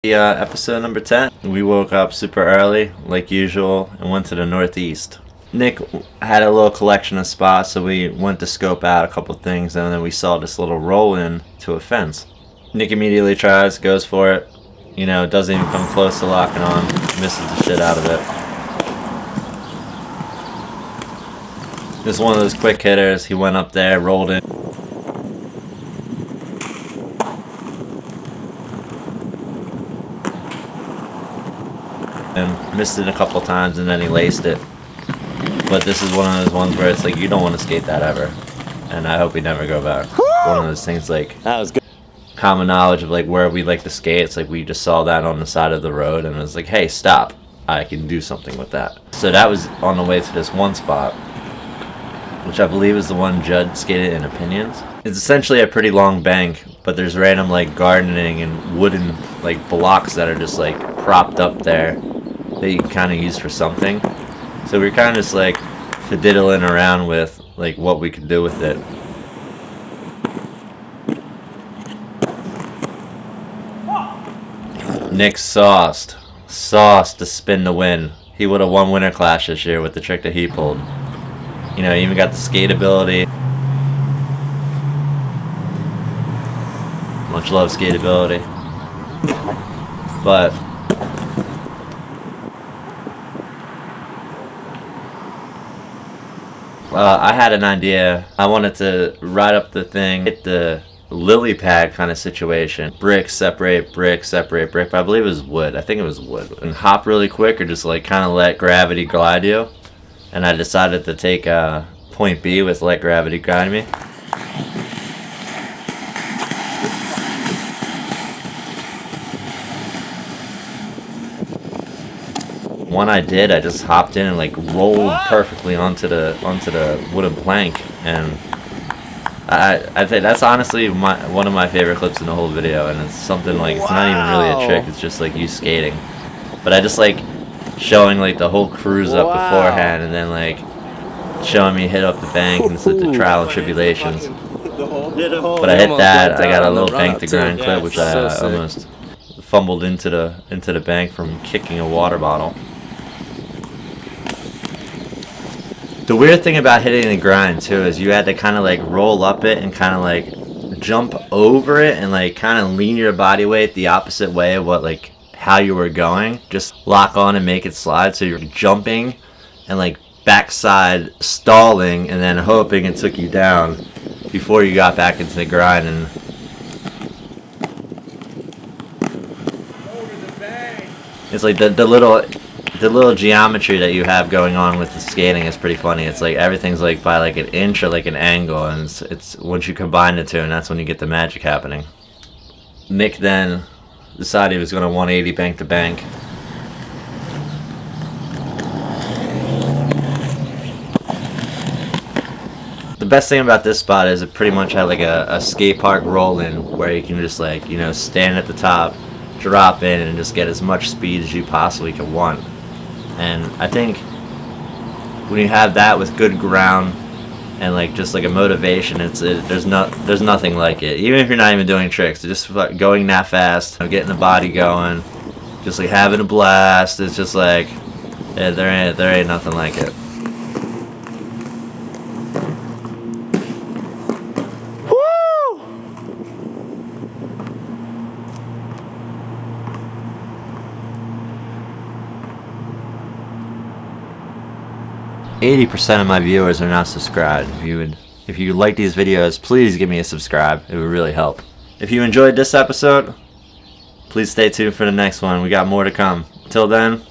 Episode number 10. We woke up super early, like usual, and went to the northeast. Nick had a little collection of spots, so we went to scope out a couple things, and then we saw this little roll-in to a fence. Nick immediately tries, goes for it, doesn't even come close to locking on, misses the shit out of it. This is one of those quick hitters. He went up there, rolled in. And missed it a couple times, and then he laced it. But this is one of those ones where it's like you don't want to skate that ever, and I hope we never go back. One of those things like that was good. Common knowledge of like where we like to skate. It's like we just saw that on the side of the road, and it was like, hey, stop! I can do something with that. So that was on the way to this one spot, which I believe is the one Judd skated in Opinions. It's essentially a pretty long bank, but there's random like gardening and wooden like blocks that are just like propped up there that you can kind of use for something. So we're kind of just like fiddling around with like what we could do with it. Nick sauced to spin the win. He would have won Winterclash this year with the trick that he pulled. He even got the skate ability. Much love skate ability. But I had an idea. I wanted to ride up the thing, hit the lily pad kind of situation. Brick, separate brick. But I believe it was wood. I think it was wood. And hop really quick or just like kind of let gravity glide you. And I decided to take point B with let gravity guide me. One I did, I just hopped in and like rolled perfectly onto the wooden plank, and I think that's honestly one of my favorite clips in the whole video, and it's something like it's not even really a trick, it's just like you skating. But I just like showing like the whole cruise up beforehand, and then like showing me hit up the bank and sit the trial and tribulations. But I hit that, I got a little bank to grind clip, which I almost fumbled into the bank from kicking a water bottle. The weird thing about hitting the grind too is you had to kind of like roll up it and kind of like jump over it and like kind of lean your body weight the opposite way of how you were going. Just lock on and make it slide, so you're jumping and like backside stalling and then hoping it took you down before you got back into the grind. And it's like the little geometry that you have going on with the skating is pretty funny. It's like everything's like by like an inch or like an angle, and it's once you combine the two, and that's when you get the magic happening. Nick then decided he was going to 180 bank to bank. The best thing about this spot is it pretty much had like a skate park roll-in where you can just like stand at the top, drop in, and just get as much speed as you possibly can want. And I think when you have that with good ground and like just like a motivation, there's nothing like it. Even if you're not even doing tricks, just going that fast, getting the body going, just like having a blast. It's just like there ain't nothing like it. 80% of my viewers are not subscribed. If you like these videos, please give me a subscribe. It would really help. If you enjoyed this episode, please stay tuned for the next one. We got more to come. Till then,